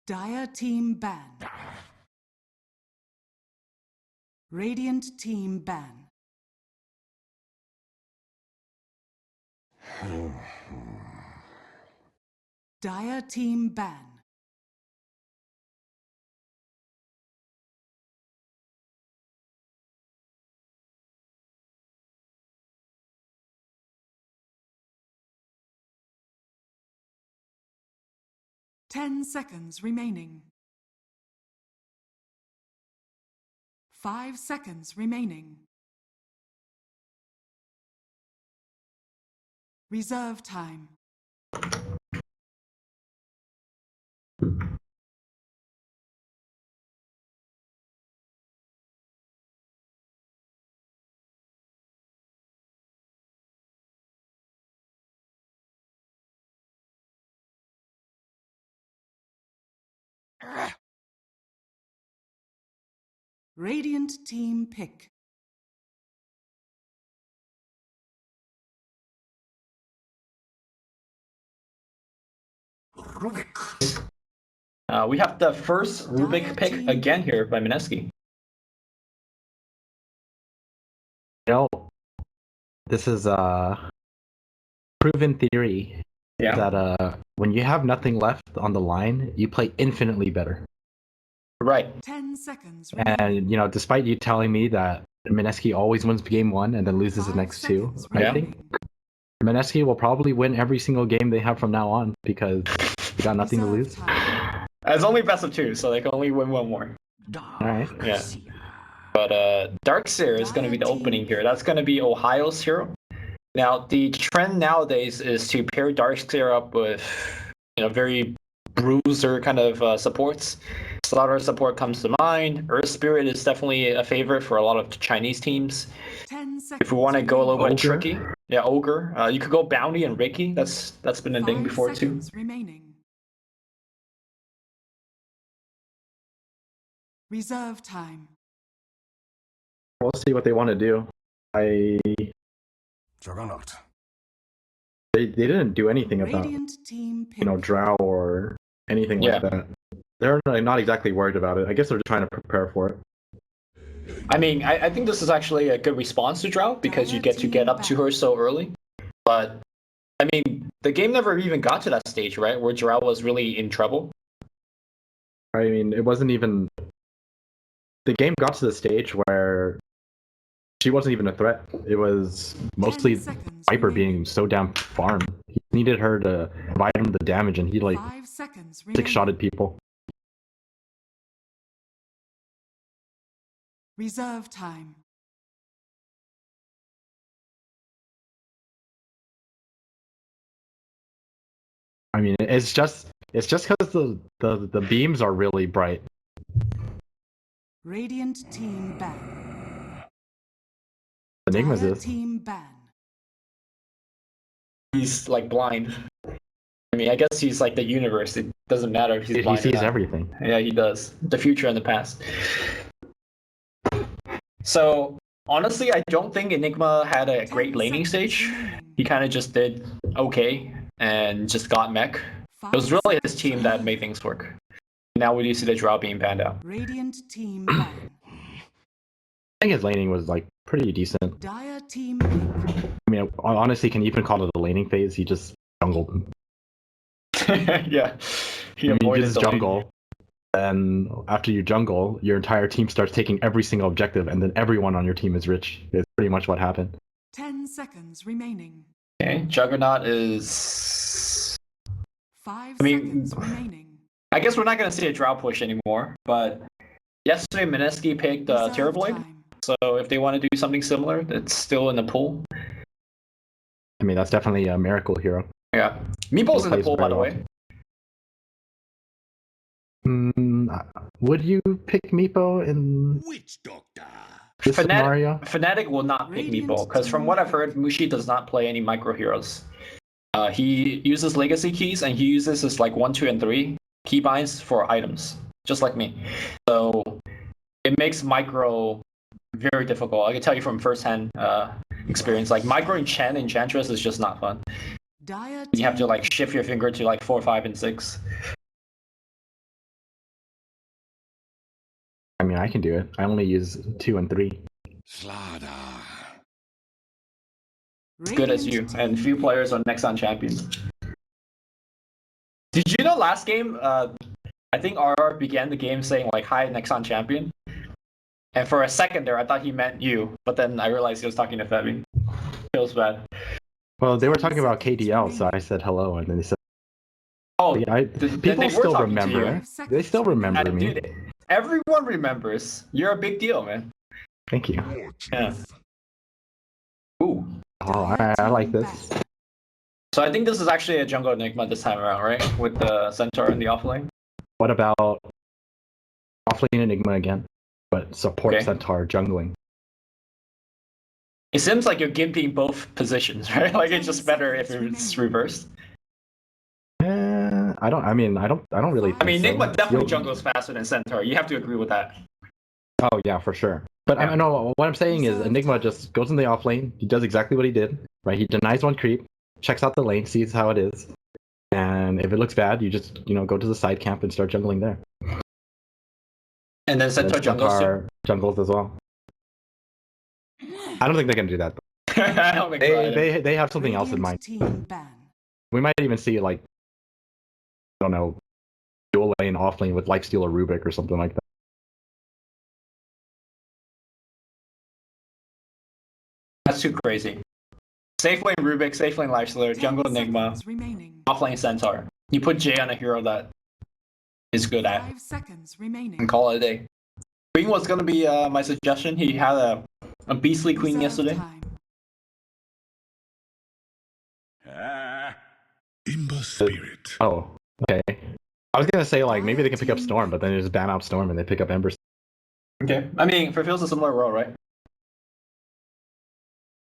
Dire team ban. Radiant team ban. Dire team ban. Ten seconds remaining. 5 seconds remaining. Reserve time. Radiant team pick. We have the first Rubik pick again here by Mineski. You know, this is a proven theory that when you have nothing left on the line, you play infinitely better. Right. 10 seconds remaining. And, you know, despite you telling me that Mineski always wins game 1 and then loses the next 2, I think Mineski will probably win every single game they have from now on because they got nothing to lose. It's only best of 2, so they can only win 1 more. Alright. Yeah. But Darkseer is going to be the opening here. That's going to be Ohio's hero. Now, the trend nowadays is to pair Darkseer up with, very bruiser kind of supports. StarLadder support comes to mind. Earth Spirit is definitely a favorite for a lot of Chinese teams. If we want to go a little bit tricky, Ogre. You could go Bounty and Ricky. That's been a thing before too. Reserve time. We'll see what they want to do. Juggernaut. They didn't do anything about Drow or anything like that. They're not exactly worried about it. I guess they're just trying to prepare for it. I mean, I think this is actually a good response to Drow because you get to get up to her so early. But I mean, the game never even got to that stage, right, where Drow was really in trouble. I mean, it wasn't even. The game got to the stage where she wasn't even a threat. It was mostly Viper being so damn farmed. He needed her to provide him the damage, and he like 6-shotted people. Reserve time. I mean, it's just because the beams are really bright. Radiant team ban. Enigma's is. Team ban. He's like blind. I mean, I guess he's like the universe. It doesn't matter if he's blind. He sees everything. Yeah, he does. The future and the past. So honestly, I don't think Enigma had a great laning stage. He kind of just did okay and just got mech. It was really his team that made things work. Now we do see the Drow being banned out. Radiant team ban. I think his laning was like pretty decent. Dire team. I mean, honestly, can you even call it a laning phase? He just jungled him. Yeah, you just jungle, and after you jungle, your entire team starts taking every single objective, and then everyone on your team is rich. It's pretty much what happened. 10 seconds remaining. Okay, Juggernaut is. 5 seconds remaining. I guess we're not going to see a Drow push anymore, but yesterday Mineski picked Terrorblade, so if they want to do something similar, it's still in the pool. I mean, that's definitely a miracle hero. Yeah. Meeple's in the pool, by the way. Would you pick Meepo in Witch Doctor? This scenario? Fnatic will not pick Meepo, because from what I've heard, Mushi does not play any micro heroes. He uses legacy keys, and he uses his like 1, 2, and 3 keybinds for items, just like me. So it makes micro very difficult. I can tell you from first-hand experience, like micro enchant Enchantress is just not fun. You have to like shift your finger to like 4, 5, and 6. mean, I can do it. I only use 2 and 3. StarLadder. As good as you, and few players are Nexon champions. Did you know last game, I think RR began the game saying like, "Hi, Nexon champion," and for a second there, I thought he meant you, but then I realized he was talking to Femi. Feels bad. Well, they were talking about KDL, so I said hello, and then they said, "Oh, yeah, people still remember. They still remember me." Dude, everyone remembers. You're a big deal, man. Thank you. Yeah. Ooh. Oh, I like this. So I think this is actually a jungle enigma this time around, right? With the centaur and the offlane. What about offlane enigma again, but support centaur jungling? It seems like you're gimping both positions, right? Like it's just better if it's reversed. I don't really. I mean, think Enigma so. definitely jungles faster than Centaur. You have to agree with that. Oh yeah, for sure. But I know what I'm saying is Enigma just goes in the off lane. He does exactly what he did, right? He denies one creep, checks out the lane, sees how it is, and if it looks bad, you just go to the side camp and start jungling there. And then Centaur jungles as well. I don't think they're gonna do that. Though. I don't think so either. They have something else in mind. We might even see like, I don't know, dual lane, off lane with lifesteal or Rubik or something like that. That's too crazy. Safe lane Rubik, safe lane Lifestealer, jungle Enigma, off lane Centaur. You put Jay on a hero that is good at, 5 seconds remaining. and call it a day. Queen was gonna be my suggestion. He had a beastly queen yesterday. Imba spirit. Oh, okay. I was gonna say like maybe they can pick up Storm, but then they just ban out Storm and they pick up Ember. Okay. I mean, for feels a similar role, right?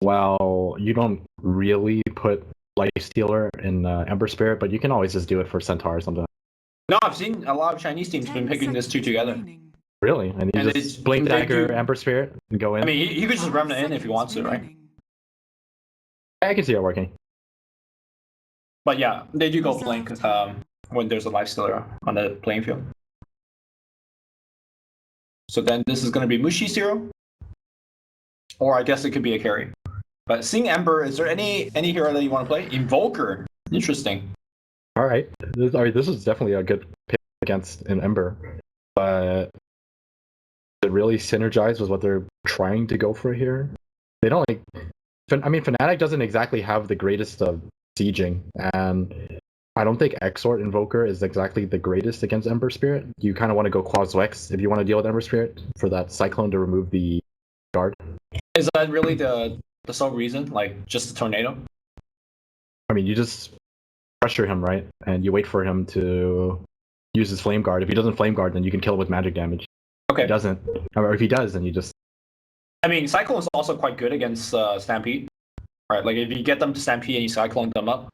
Well, you don't really put Lifestealer in Ember Spirit, but you can always just do it for Centaur or something. No, I've seen a lot of Chinese teams been picking this two together. Really? And you just Blink Dagger, Ember Spirit, and go in? I mean, he could just run it in if he wants to, right? I can see it working. But yeah, they do go Blink when there's a Lifestealer on the playing field. So then this is going to be Mushi's hero. Or I guess it could be a carry. But seeing Ember, is there any hero that you want to play? Invoker. Interesting. All right. This is definitely a good pick against an Ember. But it really synergize with what they're trying to go for here. They don't like... I mean, Fnatic doesn't exactly have the greatest of sieging. And I don't think Exort Invoker is exactly the greatest against Ember Spirit. You kind of want to go Quas-Wex if you want to deal with Ember Spirit for that Cyclone to remove the guard. Is that really the sole reason? Like, just the tornado? I mean, you just pressure him, right? And you wait for him to use his Flame Guard. If he doesn't Flame Guard, then you can kill him with magic damage. Okay. If he doesn't, or if he does, then you just... I mean, Cyclone is also quite good against Stampede. Right, like if you get them to Stampede and you Cyclone them up,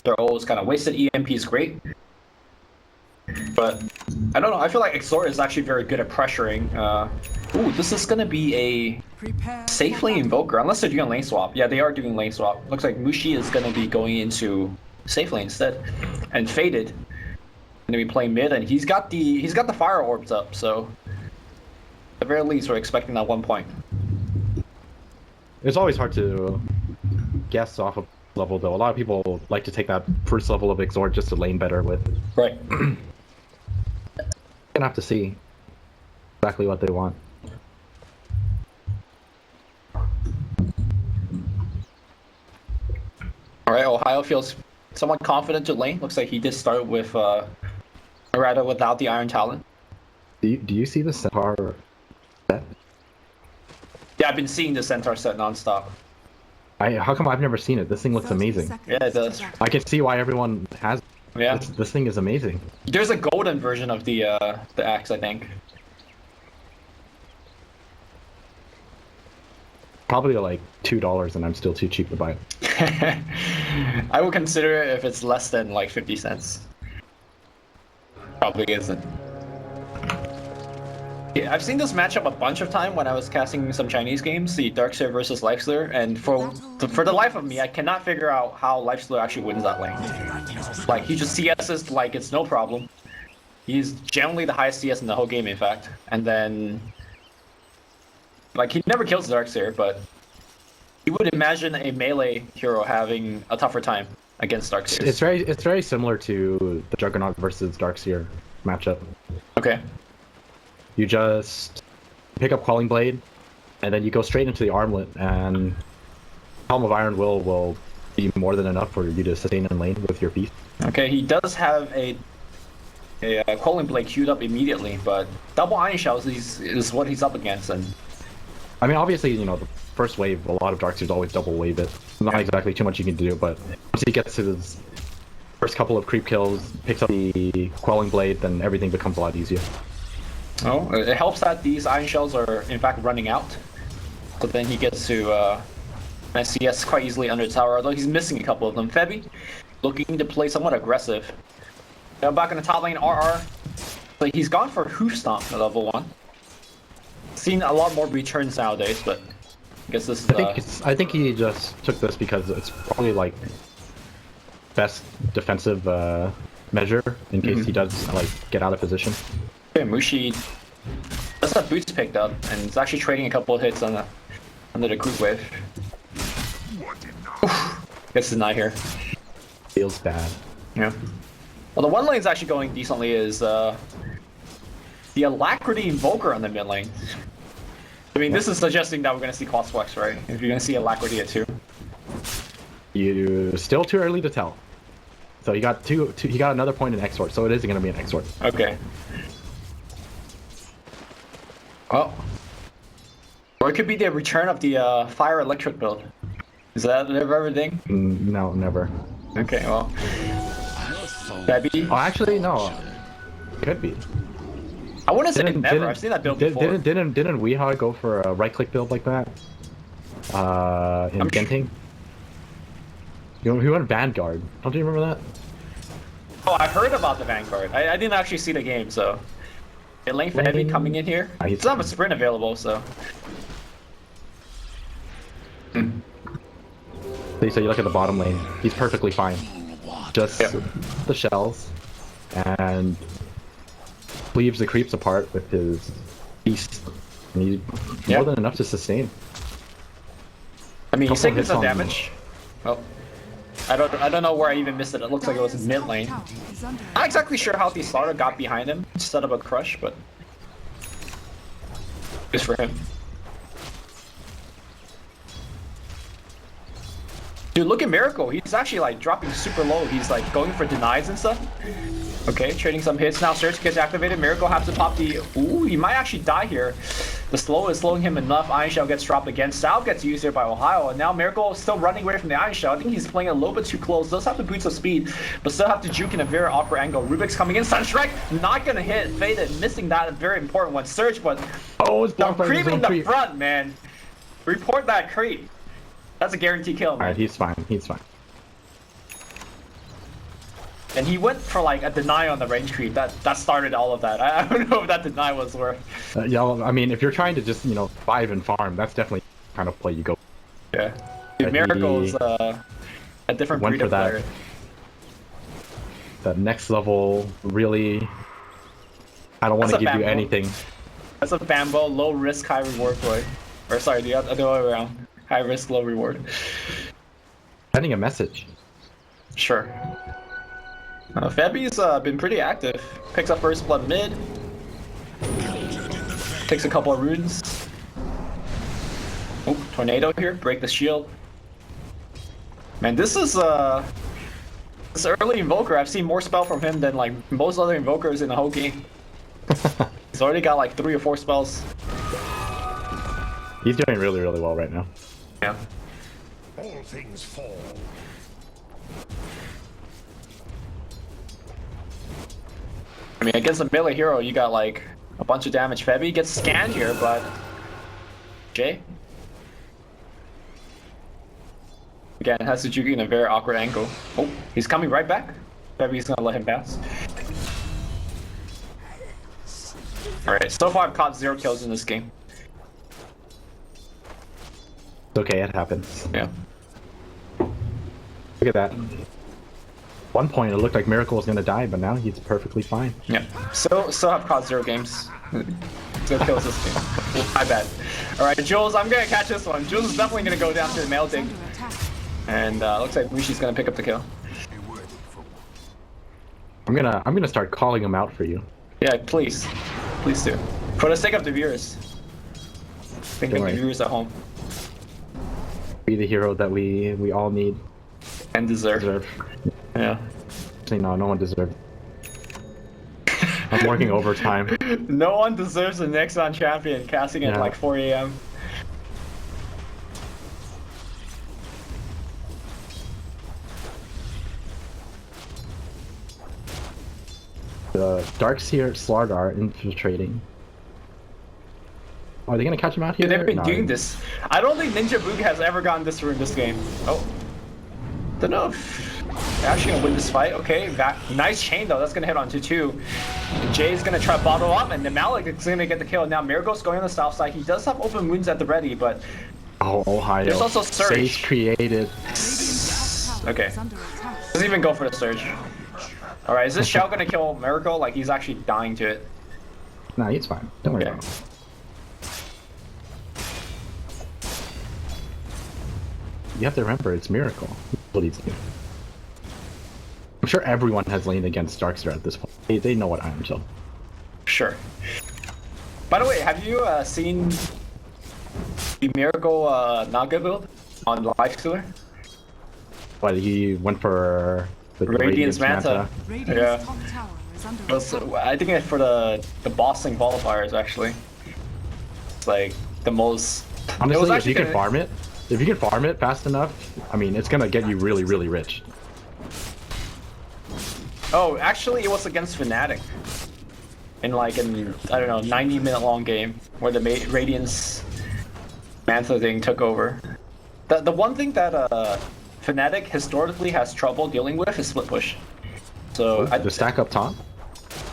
they're always kind of wasted. EMP is great. But, I don't know, I feel like Exort is actually very good at pressuring. Ooh, this is gonna be a safe lane Invoker, unless they're doing lane swap. Yeah, they are doing lane swap. Looks like Mushi is gonna be going into safe lane instead. And Faded gonna be playing mid, and he's got the fire orbs up, so at the very least we're expecting that 1 point. It's always hard to guess off of level, though. A lot of people like to take that first level of Exort just to lane better with. Right. Gonna have to see exactly what they want. Alright, Ohio feels somewhat confident to lane. Looks like he did start with rather without the Iron Talon. Do you see the Centaur set? Yeah, I've been seeing the Centaur set nonstop. How come I've never seen it? This thing looks amazing. Yeah, it does. I can see why everyone has it. Yeah. This thing is amazing. There's a golden version of the axe, I think. Probably like $2, and I'm still too cheap to buy it. I would consider it if it's less than like 50 cents. Probably isn't. Yeah, I've seen this matchup a bunch of times when I was casting some Chinese games, the Darkseer versus Lifestealer, and for the life of me, I cannot figure out how Lifestealer actually wins that lane. Like, he just CS's like it's no problem. He's generally the highest CS in the whole game, in fact. And then, like, he never kills the Darkseer, but you would imagine a melee hero having a tougher time against Darkseer. It's very similar to the Juggernaut versus Darkseer matchup. Okay. You just pick up Quelling Blade, and then you go straight into the armlet, and Helm of Iron will be more than enough for you to sustain in lane with your feast. Okay, he does have a Quelling Blade queued up immediately, but double Iron Shells is what he's up against, and I mean, obviously, you know, the first wave, a lot of Darkseers always double wave it. Not exactly too much you can do, but once he gets to his first couple of creep kills, picks up the Quelling Blade, then everything becomes a lot easier. oh, it helps that these Iron Shells are in fact running out, so then he gets to CS quite easily under the tower, although he's missing a couple of them. Febby looking to play somewhat aggressive. Now back in the top lane, RR. Like, he's gone for Hoof Stomp at level 1. Seen a lot more returns nowadays, but I guess this is. I think he just took this because it's probably like best defensive measure in case he does like get out of position. Okay, Mushi does have boots picked up, and he's actually trading a couple of hits on under the group wave. Gets denied here. Feels bad. Yeah. Well, the one lane's actually going decently is the Alacrity Invoker on the mid lane. I mean, this is suggesting that we're going to see Cost Flex, right? If you're going to see Alacrity at 2. You still too early to tell. So you got two. You got another point in Exort, so it is going to be an Exort. Okay. Well, or it could be the return of the Fire Electric build. Is that ever a thing? No, never. Okay, well. Febby? Oh, actually, no. Could be. I wouldn't say never. I've seen that build before. Didn't Weehaw go for a right-click build like that? In Genting? He went Vanguard. Don't you remember that? Oh, I heard about the Vanguard. I didn't actually see the game, so. Okay, lane for Heavy coming in here. He doesn't have a sprint available, so. So you look at the bottom lane. He's perfectly fine. Just the shells, and leaves the creeps apart with his beast. And he's more than enough to sustain. I mean, he's taking some damage. Oh. I don't know where I even missed it. It looks like it was mid lane. Not exactly sure how the StarLadder got behind him to set up a crush, but good for him. Dude, look at Miracle. He's actually like dropping super low. He's like going for denies and stuff. Okay, trading some hits. Now Surge gets activated. Miracle has to pop the... Ooh, he might actually die here. The slow is slowing him enough. Iron Shell gets dropped again. Salve gets used here by Ohio. And now Miracle is still running away from the Iron Shell. I think he's playing a little bit too close. Does have the boots of speed, but still have to juke in a very awkward angle. Rubik's coming in. Sunstrike not gonna hit. Faded, missing that very important one. Surge, but... Oh, it's down creep in the front, man. Report that creep. That's a guaranteed kill, man. Alright, he's fine. He's fine. And he went for like a deny on the range creep. That started all of that. I don't know if that deny was worth. Yeah, I mean, if you're trying to just, you know, 5 and farm, that's definitely the kind of play you go. Yeah. Dude, Miracle's a different breed of player. That next level, really... I don't want to give you anything. That's a Bambo, low risk, high reward play. Or sorry, the other way around. High risk, low reward. Sending a message. Sure. Febby's been pretty active. Picks up first blood mid. Takes a couple of runes. Oh, tornado here. Break the shield. Man, this is this early invoker. I've seen more spell from him than like most other invokers in the whole game. He's already got like 3 or 4 spells. He's doing really, really well right now. Yeah. All things fall. I mean, against a melee hero, you got like a bunch of damage. Febby gets scanned here, but Jay again has Suzuki in a very awkward angle. Oh, he's coming right back. Febby's gonna let him pass. All right, so far I've caught 0 kills in this game. It's okay, it happens. Yeah. Look at that. One point, it looked like Miracle was gonna die, but now he's perfectly fine. Yeah. Still have caused 0 games. Still kills this game. My bad. Alright, Jules, I'm gonna catch this one. Jules is definitely gonna go down to the mail dig. Under attack. And looks like Mushi's gonna pick up the kill. I'm gonna start calling him out for you. Yeah, please. Please do. For the sake of the viewers. Think of the worry. viewers at home. Be the hero that we all need. And deserve. Yeah. Actually, no one deserves. I'm working overtime. No one deserves the Nexon champion casting at Yeah. like 4 AM. The Darkseer Slard are infiltrating. Are they gonna catch him out here? Yeah, they've been No. doing this. I don't think Ninja Boog has ever gotten this through in this game. Oh. Don't know if they're actually gonna win this fight. Okay, nice chain though. That's gonna hit onto 2. Jay's gonna try to bottle up, and the Malik is gonna get the kill. Now Miracle's going on the south side. He does have open wounds at the ready, but Oh, Ohio. there's also Surge. Sage created. Okay. Is under attack. Doesn't even go for the Surge. Alright, is this Shao gonna kill Miracle? Like, he's actually dying to it. Nah, he's fine. Don't worry Okay. about it. You have to remember, it's Miracle. What he's doing. I'm sure everyone has leaned against Darkseer at this point. They know what I am, so. Sure. By the way, have you seen the Miracle Naga build on Lifestealer? But he went for the Radiance Manta. Radiant's Yeah. top tower is under That's- attack. I think it's for the bossing qualifiers actually. It's like the most. Honestly, if actually you can gonna- farm it, fast enough, I mean, it's gonna get you really, really rich. Oh, actually, it was against Fnatic. In like an I don't know 90-minute long game where the Radiance Manta thing took over. The one thing that Fnatic historically has trouble dealing with is split push. So The stack up top,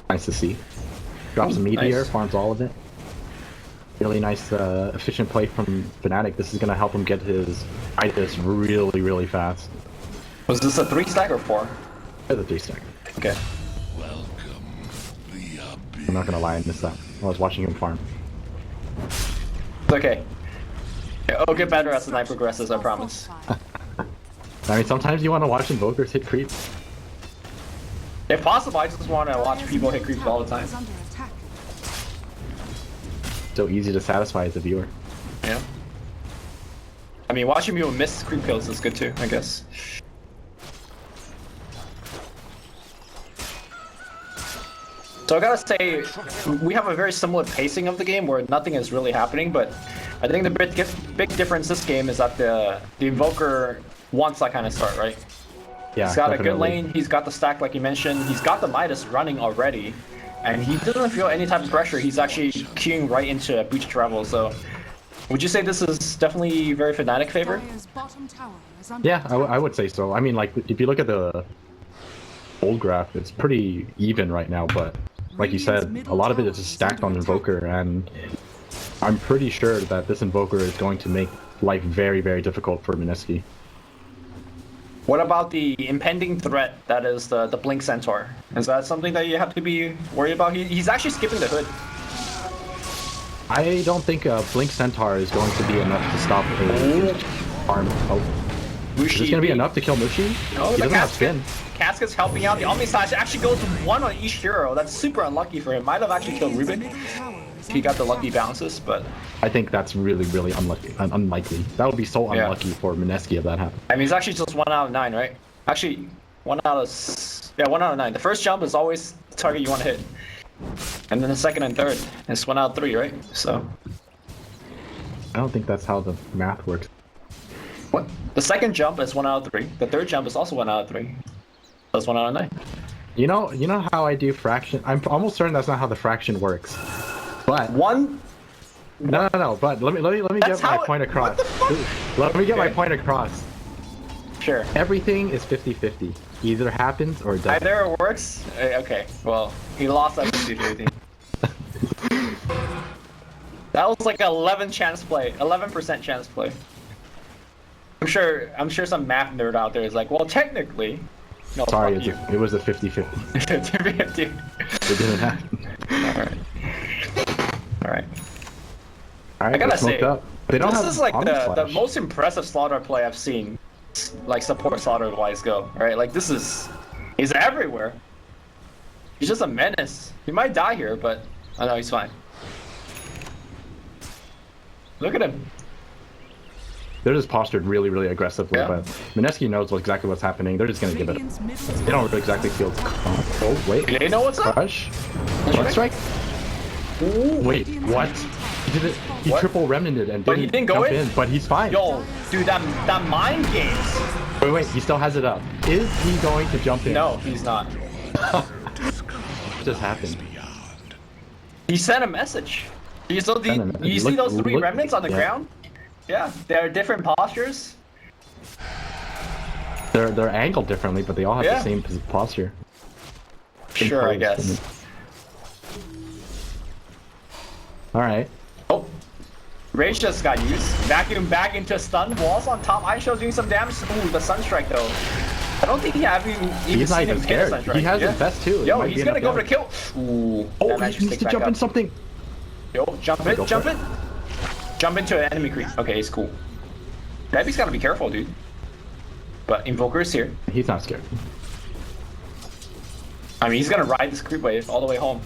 nice to see. Drops a meteor, nice. farms all of it. Really nice, efficient play from Fnatic. This is gonna help him get his itis really, really fast. Was this a 3 stack or 4? There's a 3 stack. Okay. I'm not gonna lie, I missed that. I was watching him farm. It's okay. It'll get better as the night progresses, I promise. I mean, sometimes you want to watch invokers hit creep. If possible, I just want to watch people hit creeps all the time. Is under attack. So easy to satisfy as a viewer. Yeah. I mean, watching people miss creep kills is good too, I guess. So I gotta say, we have a very similar pacing of the game where nothing is really happening, but I think the big difference this game is that the Invoker wants that kind of start, right? Yeah, He's got a good definitely. lane, he's got the stack like you mentioned, he's got the Midas running already, and he doesn't feel any type of pressure, he's actually queuing right into a Breach Travel, so would you say this is definitely very Fnatic favor? Dire's bottom tower is under Yeah, attack. I would say so. I mean, like, if you look at the old graph, it's pretty even right now, but like you said, a lot of it is just stacked on Invoker, and I'm pretty sure that this Invoker is going to make life very, very difficult for Mineski. What about the impending threat that is the Blink Centaur? Is that something that you have to be worried about? He's actually skipping the hood. I don't think Blink Centaur is going to be enough to stop a farm. Oh, is this going to be enough to kill Mushi? No, He the doesn't have spin. Cascad's helping out. The Omni Slash actually goes 1 on each hero. That's super unlucky for him. Might have actually killed Ruben if he got the lucky bounces, but I think that's really, really unlikely. That would be so Yeah. unlucky for Mineski if that happened. I mean, it's actually just 1 out of 9, right? Actually, 1 out of 9. The first jump is always the target you want to hit. And then the second and third is 1 out of 3, right? So, I don't think that's how the math works. what? The second jump is 1 out of 3. The third jump is also 1 out of 3. That's 1 out of 9. You know how I do fraction? I'm almost certain that's not how the fraction works. But One. no. But let me That's get my how it- point across. what the fuck? Let me get my Okay. point across. Sure. Everything is 50-50. Either happens or it doesn't. Either it works. Okay. Well, he lost that 50-50. That was like 11% chance play. I'm sure some math nerd out there is like, well, technically, No, Sorry, fuck you. it was a 50-50. 50-50. It didn't happen. Alright. All right, I gotta we're smoked say, up. They don't this have is like Omni the Slash. most impressive Slaughter play I've seen. Like support Slaughter wise go. Right? Like this is... He's everywhere. He's just a menace. He might die here, but... I know he's fine. Look at him. They're just postured really, really aggressively, Yeah. but Mineski knows exactly what's happening. They're just gonna give it. Radiant's middle They don't exactly feel. Oh wait. Do they know what's up? Crush. Blood strike. Wait, what? He did it. He What? triple remnanted and But he didn't go jump in? But he's fine. Yo, dude, that mind games. Wait, he still has it up. Is he going to jump in? No, he's not. What just happened? He sent a message. You Sent a message. see Look- those three look- remnants on the yeah. ground? Yeah, they're different postures. They're angled differently, but they all have Yeah. the same posture. Same Sure, I pose. guess. All right. Oh, Rage just got used. Vacuum back into stun. Walls on top. Aisho's doing some damage. Ooh, the Sunstrike though. I don't think he have even He's not seen even him hit a scared. Sunstrike. He has Yeah. Infest too. It Yo, might he's be gonna enough go for the damage. kill. Ooh, Oh, that match he just needs takes to back jump up. in something. Yo, jump Go in, for jump it. in. Jump into an enemy creep. Okay, he's cool. Debbie's gotta be careful, dude. But Invoker is here. He's not scared. I mean, he's gonna ride this creep wave all the way home.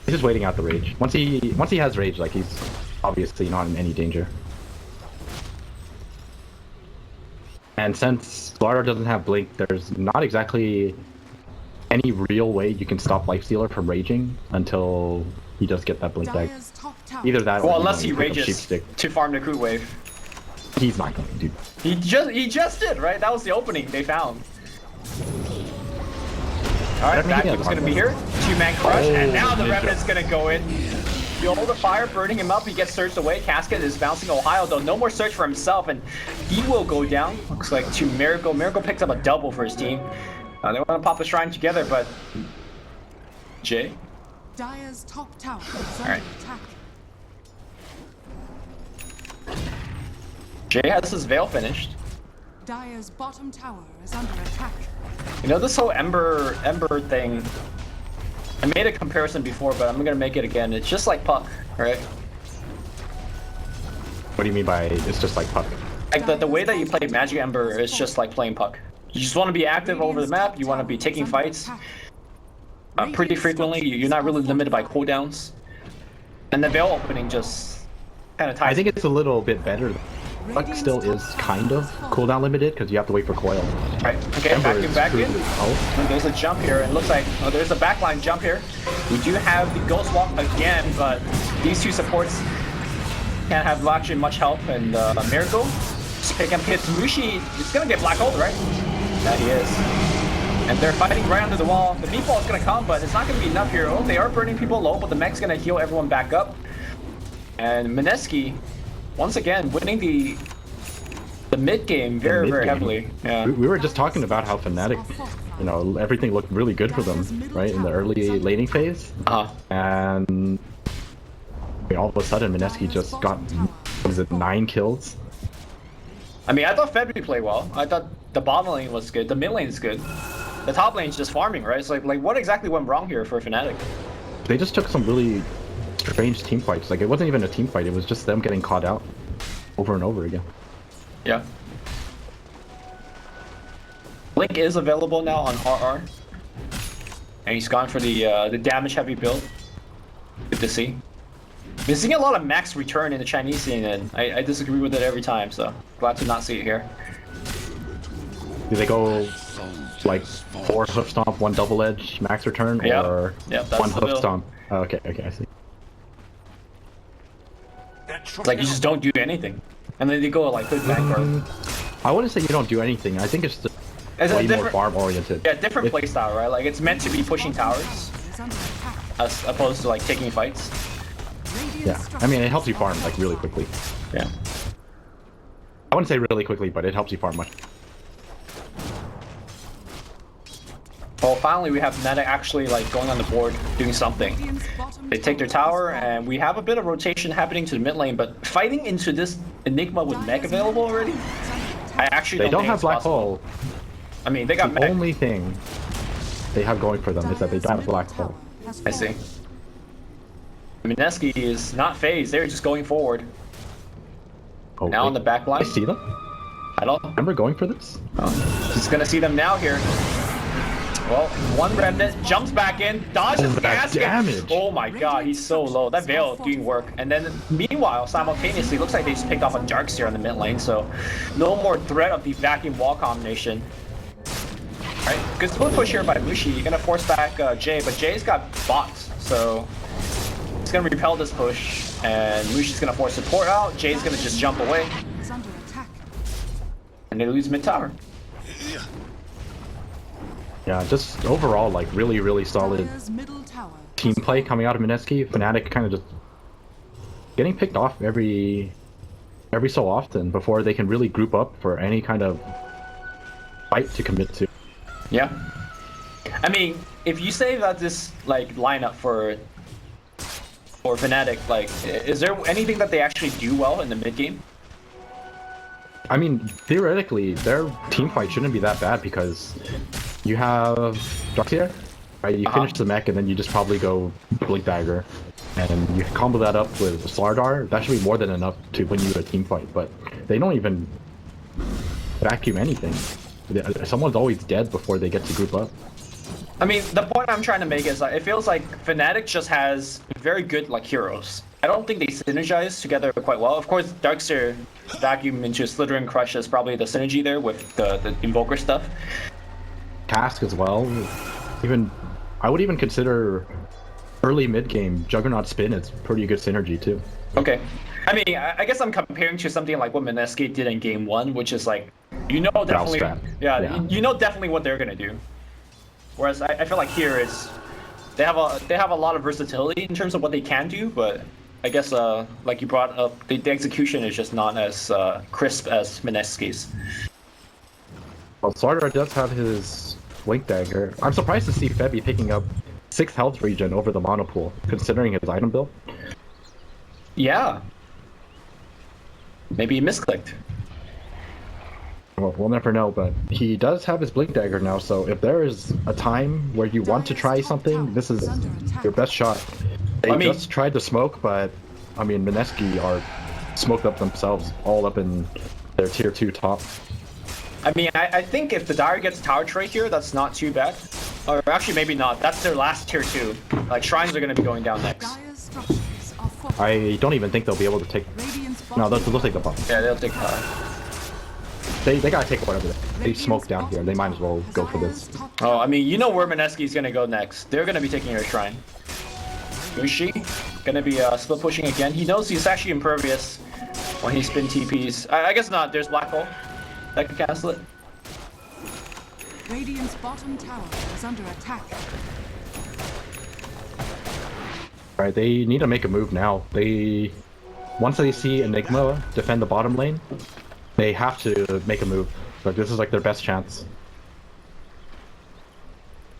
He's just waiting out the rage. Once he has rage, like he's obviously not in any danger. And since Slaughter doesn't have blink, there's not exactly any real way you can stop Lifestealer from raging until he does get that blink deck. Dire's top tower. Either that, Well, or unless he pick up rages Sheepstick. to farm the creep wave. He's not going, dude. He just did, right? That was the opening they found. Alright, I mean, he Vacuum's has gonna be armor. here. Two-man crush, and Oh, now the ninja. Remnant's gonna go in. Feel the fire burning him up, he gets surged away. Casket is bouncing Ohio though, no more search for himself, and he will go down. Looks like to Miracle. Miracle picks up a double for his team. They want to pop the shrine together, but... Jay? Dire's top tower is under Alright. attack. Jay has his Veil finished. Dire's bottom tower is under attack. You know, this whole Ember thing, I made a comparison before, but I'm gonna make it again. It's just like Puck, right? What do you mean by it's just like Puck? Like the way that you play Magic Ember is just like playing Puck. You just want to be active over the map, you want to be taking fights pretty frequently, you're not really limited by cooldowns. And the Veil opening just kind of ties. I think it's a little bit better. Puck still is kind of cooldown limited because you have to wait for coil. Right, okay, Ember Vacuum is back in. proven out. And there's a jump here, and it looks like there's a backline jump here. We do have the Ghost Walk again, but these two supports can't have actually much help. And Miracle, just pick up hits. Mushi is gonna get Black Hole, right? Yeah, he is. And they're fighting right under the wall. The meatball is gonna come, but it's not gonna be enough here. Oh, they are burning people low, but the mech's gonna heal everyone back up. And Mineski, once again, winning the mid game very, very mid-game. heavily. Yeah. We were just talking about how Fnatic, you know, everything looked really good for them, right, in the early laning phase. And I mean, all of a sudden, Mineski just got, what is it, 9 kills? I mean, I thought Fed would play well. I thought the bottom lane was good. The mid lane is good. The top lane's just farming, right? It's like what exactly went wrong here for Fnatic? They just took some really strange team fights. Like, it wasn't even a team fight. It was just them getting caught out over and over again. Yeah. Link is available now on RR. And he's gone for the damage heavy build. Good to see. Been seeing a lot of max return in the Chinese scene, and I disagree with it every time, so glad to not see it here. Do they go like 4 hoof stomp, 1 double edge max return, Yep. or Yep, that's 1 the hoof build. stomp? Oh, okay, I see. It's like you just don't do anything. And then they go like good Vanguard. I wouldn't say you don't do anything. I think it's just It's a way more different- farm oriented. Yeah, different playstyle, right? Like it's meant to be pushing towers Is under attack. as opposed to like taking fights. Yeah, I mean, it helps you farm like really quickly. Yeah. I wouldn't say really quickly, but it helps you farm much. Well, finally we have Fnatic actually like going on the board, doing something. Radiant's bottom They take their tower, and we have a bit of rotation happening to the mid lane, but fighting into this Enigma with mech available already? I actually They don't think have it's black possible. hole. I mean, they got The mech. only thing they have going for them is that they don't have black hole. I see. Mineski is not phased. They're just going forward. Oh, Now on the back line. I see them. I don't. Remember going for this? He's gonna see them now here. Well, one remnant jumps back in, dodges the that gasket. damage. Oh my god, he's so low. That Veil doing work. And then meanwhile, simultaneously, looks like they just picked off a Darkseer on the mid lane, so no more threat of the vacuum wall combination. Alright, good split push here by Mushi. You're gonna force back Jay, but Jay's got bots, so he's gonna repel this push, and Mushi's gonna force support out. Jay's gonna just jump away, Is under attack. and they lose mid tower. Yeah, just overall, like really solid Dire's middle tower team play coming out of Mineski. Fnatic kind of just getting picked off every so often before they can really group up for any kind of fight to commit to. Yeah. I mean, if you say that this like lineup for Fnatic, like, is there anything that they actually do well in the mid game? I mean, theoretically, their team fight shouldn't be that bad because you have Darkseer, right? You finish the mech and then you just probably go Blink Dagger, and you combo that up with StarLadder. That should be more than enough to win you a team fight. But they don't even vacuum anything. Someone's always dead before they get to group up. I mean, the point I'm trying to make is like, it feels like Fnatic just has very good like heroes. I don't think they synergize together quite well. Of course, Darkseer vacuum into Slithering Crush is probably the synergy there with the Invoker stuff. Task as well. I would even consider early mid game Juggernaut Spin is pretty good synergy too. Okay. I mean, I guess I'm comparing to something like what Mineski did in game 1, which is like, you know, definitely, yeah. you know definitely what they're gonna do. Whereas I feel like here is they have a lot of versatility in terms of what they can do, but I guess like you brought up, the execution is just not as crisp as Mineski's. Well, StarLadder does have his Blink Dagger. I'm surprised to see Febby picking up 6 health regen over the monopool, considering his item build. Yeah. Maybe he misclicked. Well, we'll never know, but he does have his Blink Dagger now, so if there is a time where you want to try something, this is your best shot. They just tried to smoke, but, I mean, Mineski are smoked up themselves, all up in their tier 2 top. I mean, I think if the Dire gets Tower Tray here, that's not too bad. Or actually, maybe not. That's their last tier 2. Like, Shrines are going to be going down next. Dire's structures are fortified. I don't even think they'll be able to take... Radiant's No, bottom they'll take the bomb. Yeah, they'll take They gotta take whatever they smoke down here. They might as well go for this. Oh, I mean, you know where Mineski's going to go next. They're going to be taking your Shrine. Mushi going to be split pushing again. He knows he's actually impervious when he spin TPs. I guess not. There's Black Hole that can cancel it. Radiant's bottom tower is under attack. Alright, they need to make a move now. Once they see Enigma defend the bottom lane, they have to make a move. Like, this is like their best chance.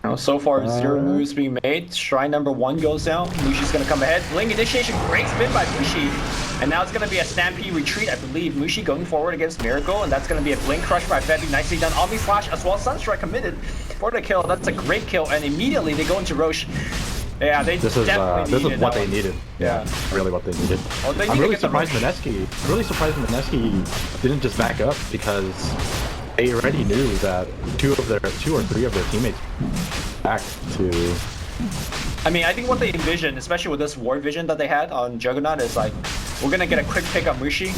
Now, so far, 0 moves being made. Shrine number 1 goes down. Mushi's gonna come ahead. Blink initiation, great spin by Mushi. And now it's gonna be a Stampede retreat, I believe. Mushi going forward against Miracle, and that's gonna be a Blink Crush by Febby. Nicely done. Omni Slash as well. Sunstrike committed for the kill. That's a great kill, and immediately they go into Roche. Yeah, they This is what they needed. Yeah. Really what they needed. Well, they need I'm to really get the surprised Roche. Mineski. Really surprised Mineski didn't just back up because they already knew that 2 or 3 of their teammates back to. I mean, I think what they envisioned, especially with this war vision that they had on Juggernaut, is like, we're gonna get a quick pick on Mushi,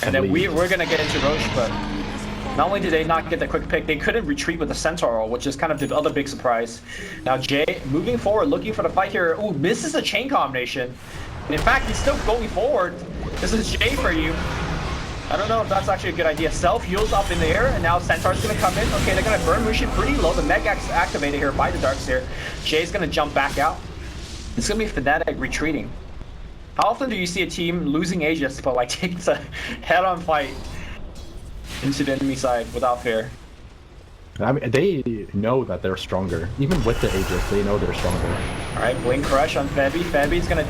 and then we're gonna get into Roche, but not only did they not get the quick pick, they couldn't retreat with the Centaur, which is kind of the other big surprise. Now Jay, moving forward, looking for the fight here. Ooh, misses a chain combination. And in fact, he's still going forward. This is Jay for you. I don't know if that's actually a good idea. Self heals up in the air, and now Centaur's gonna come in. Okay, they're gonna burn Mushi pretty low. The mech activated here by the Darkseer. Jay's gonna jump back out. It's gonna be Fnatic retreating. How often do you see a team losing Aegis but like takes a head-on fight into the enemy side without fear? I mean, they know that they're stronger. Even with the Aegis, they know they're stronger. Alright, Blink Crush on Febby. Febby's gonna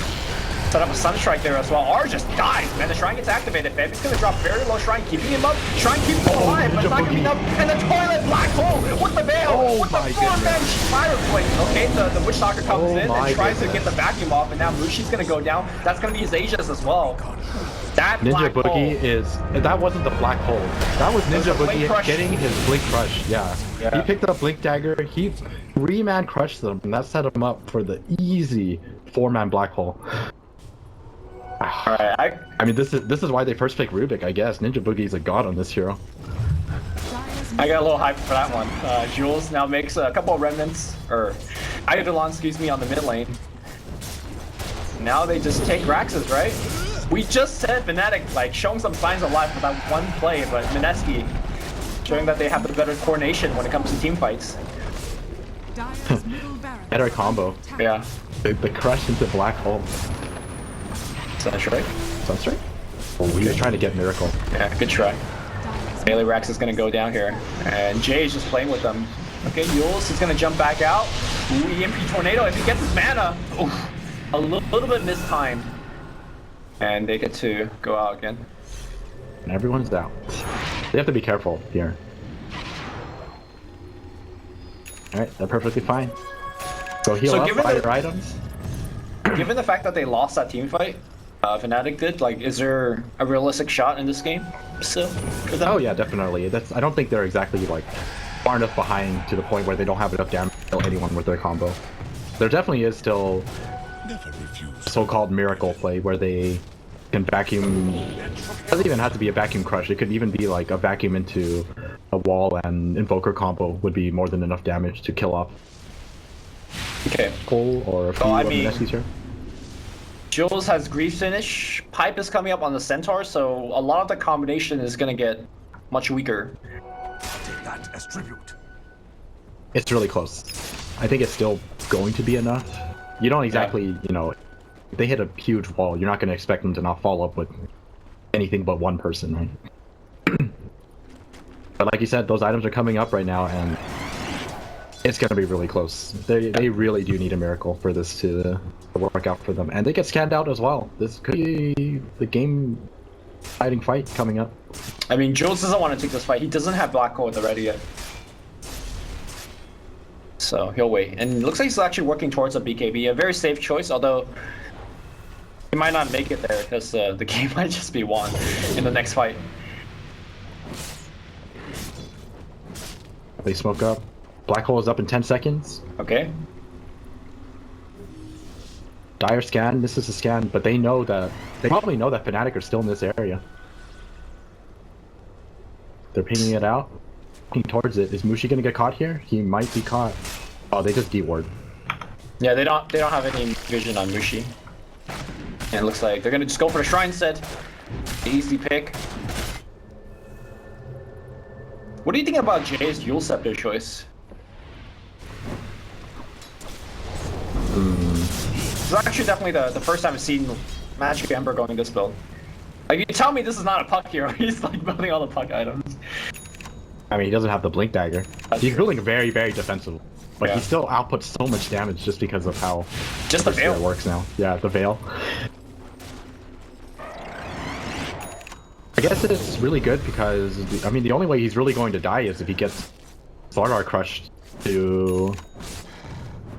Set up a Sunstrike there as well. R just dies, man. The Shrine gets activated. Baby's gonna drop very low Shrine, keeping him up. Shrine keeps him alive, but it's not gonna be enough. And the Toilet Black Hole with the Veil, with the 4-man Fireblade. Okay, the Witch Doctor comes in and tries to get the vacuum off, and now Mushi's gonna go down. That's gonna be his Aegis as well. That Ninja Black Boogie Hole. is... That wasn't the Black Hole. That was Ninja Boogie getting his Blink Crush. Yeah. He picked up Blink Dagger. He 3-man crushed them, and that set him up for the easy 4-man Black Hole. Alright, I mean, this is why they first picked Rubik, I guess. Ninja Boogie's a god on this hero. I got a little hype for that one. Jules now makes a couple of remnants, or Eidolon, excuse me, on the mid lane. Now they just take Raxus, right? We just said Fnatic, like, showing some signs of life for that one play, but Mineski showing that they have the better coordination when it comes to team fights. Dire's middle barracks Better combo. Yeah. The crush into Black Hole. Sunstrike? Sunstrike? Oh, he was trying to get Miracle. Yeah, good try. Melee Rax is gonna go down here, and Jay is just playing with them. Okay, Yules is gonna jump back out. Ooh, EMP Tornado if he gets his mana. Oof, a little bit mistimed. And they get to go out again. And everyone's down. They have to be careful here. Alright, they're perfectly fine. So heal up, buy your items. Given the fact that they lost that team fight, Fnatic did, like, is there a realistic shot in this game still for them? Oh yeah, definitely. I don't think they're exactly like far enough behind to the point where they don't have enough damage to kill anyone with their combo. There definitely is still so-called miracle play where they can vacuum. It doesn't even have to be a vacuum crush. It could even be like a vacuum into a wall, and Invoker combo would be more than enough damage to kill off. Okay. Cole or a few of Mineski's here. Jules has Grief Finish. Pipe is coming up on the Centaur, so a lot of the combination is going to get much weaker. Take that as tribute. It's really close. I think it's still going to be enough. You don't exactly, you know, if they hit a huge wall, you're not going to expect them to not follow up with anything but one person, right? But like you said, those items are coming up right now, and it's going to be really close. They really do need a miracle for this to work out for them. And they get scanned out as well. This could be the game-fighting fight coming up. I mean, Jules doesn't want to take this fight. He doesn't have Black Hole at the ready yet. So he'll wait. And it looks like he's actually working towards a BKB. A very safe choice, although he might not make it there because the game might just be won in the next fight. They smoke up. Black Hole is up in 10 seconds. Okay. Dire scan, this is a scan, but they know that, they probably know that Fnatic are still in this area. They're pinging it out, looking towards it. Is Mushi gonna get caught here? He might be caught. Oh, they just D-ward. Yeah, they don't have any vision on Mushi. And it looks like they're gonna just go for the Shrine set. Easy pick. What do you think about Jay's Yule Scepter choice? It's actually definitely the first time I've seen Magic Ember going this build. Like, you tell me this is not a puck hero, he's like building all the puck items. I mean, he doesn't have the blink dagger. He's building very, very defensive. But he still outputs so much damage just because of how just the veil works now. Yeah, the veil. I guess it's really good because, I mean, the only way he's really going to die is if he gets StarLadder crushed to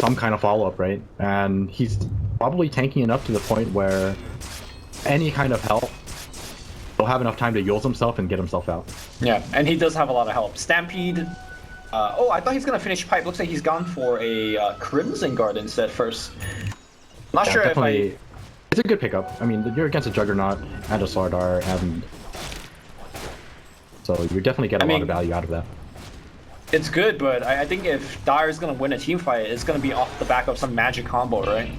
some kind of follow-up, right? And he's probably tanking enough to the point where any kind of help, he'll have enough time to Yules himself and get himself out. Yeah, and he does have a lot of help. Stampede. Oh, I thought he's gonna finish Pipe. Looks like he's gone for a Crimson Guard instead first. Not sure if I... It's a good pickup. I mean, you're against a Juggernaut and a StarLadder, and so you definitely get a lot of value out of that. It's good, but I think if Dire's gonna win a team fight, it's gonna be off the back of some magic combo, right?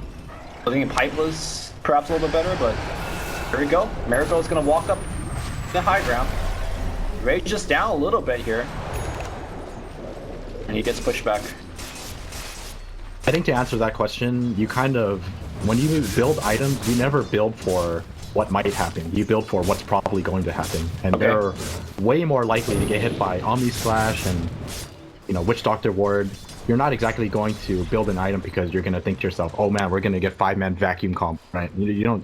I think Pipe was perhaps a little bit better, but here we go. Miracle is gonna walk up the high ground. Rage just down a little bit here. And he gets pushed back. I think to answer that question, you kind of, when you build items, you never build for what might happen. You build for what's probably going to happen. And they're way more likely to get hit by Omni Splash and, you know, Witch Doctor Ward. you're not exactly going to build an item because you're going to think to yourself, oh man, we're going to get 5-man vacuum comp, right? You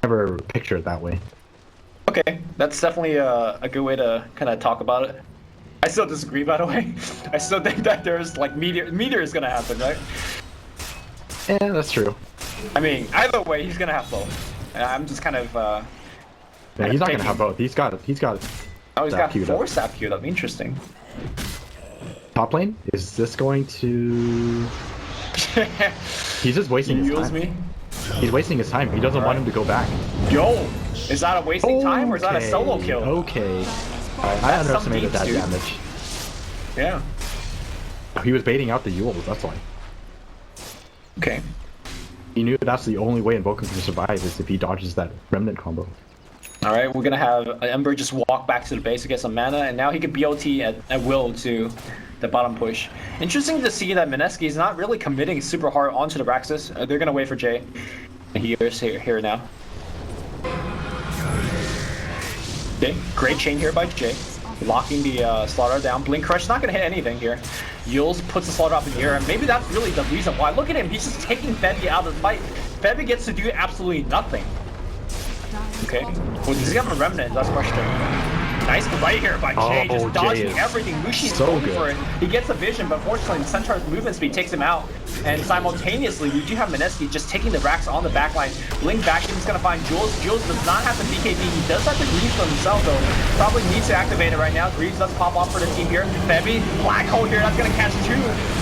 never picture it that way. Okay, that's definitely a good way to kind of talk about it. I still disagree, by the way. I still think that there's like meteor is gonna happen, right? Yeah, that's true. I mean, either way, he's gonna have both. And I'm just kind of. Yeah, he's not gonna have both. He's got. Oh, he's got 4 sap queued up. Interesting. Top lane? Is this going to? He's just wasting his time. Me? He's wasting his time. He doesn't want him to go back. Yo, is that a wasting time or is that a solo kill? Okay. I underestimated that damage. Yeah. He was baiting out the Yules, that's why. Okay. He knew that's the only way Invoker can survive is if he dodges that Remnant combo. Alright, we're gonna have Ember just walk back to the base to get some mana, and now he can BOT at will to the bottom push. Interesting to see that Mineski is not really committing super hard onto the Raxus. They're gonna wait for Jay. And he is here now. Okay, great chain here by Jay. Locking the Slaughter down. Blink Crush not gonna hit anything here. Yules puts the Slaughter up in the air, and maybe that's really the reason why. Look at him, he's just taking Febby out of the fight. Febby gets to do absolutely nothing. Okay, well, does he have a Remnant? That's the question. Nice right here by Jay, just dodging everything. Mushi's so going good for it. He gets a vision, but fortunately, Centaur's movement speed takes him out. And simultaneously, we do have Mineski just taking the Rax on the backline. Blink vacuum is going to find Jules. Jules does not have the BKB. He does have the Greaves for himself, though. Probably needs to activate it right now. Greaves does pop off for the team here. Febby, Black Hole here. That's going to catch 2.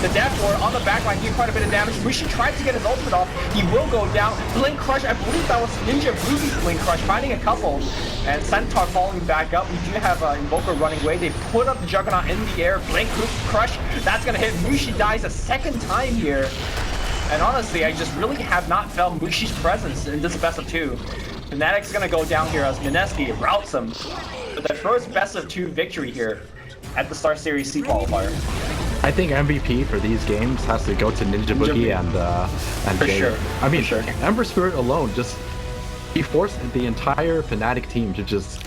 The Death Ward on the backline doing quite a bit of damage. Mushi tries to get his ultimate off. He will go down. Blink Crush, I believe that was Ninja Ruby's Blink Crush, finding a couple. And Centaur falling back up. We do have Invoker running away. They put up the Juggernaut in the air. Blink Crush, that's going to hit. Mushi dies a second time here. And honestly, I just really have not felt Mushi's presence in this best of 2. Fnatic's going to go down here as Mineski routes him. But the first best of 2 victory here at the StarSeries C Qualifier. I think MVP for these games has to go to Ninja Boogie and for Jay. sure. I mean, for sure. Ember Spirit alone just he forced the entire Fnatic team to just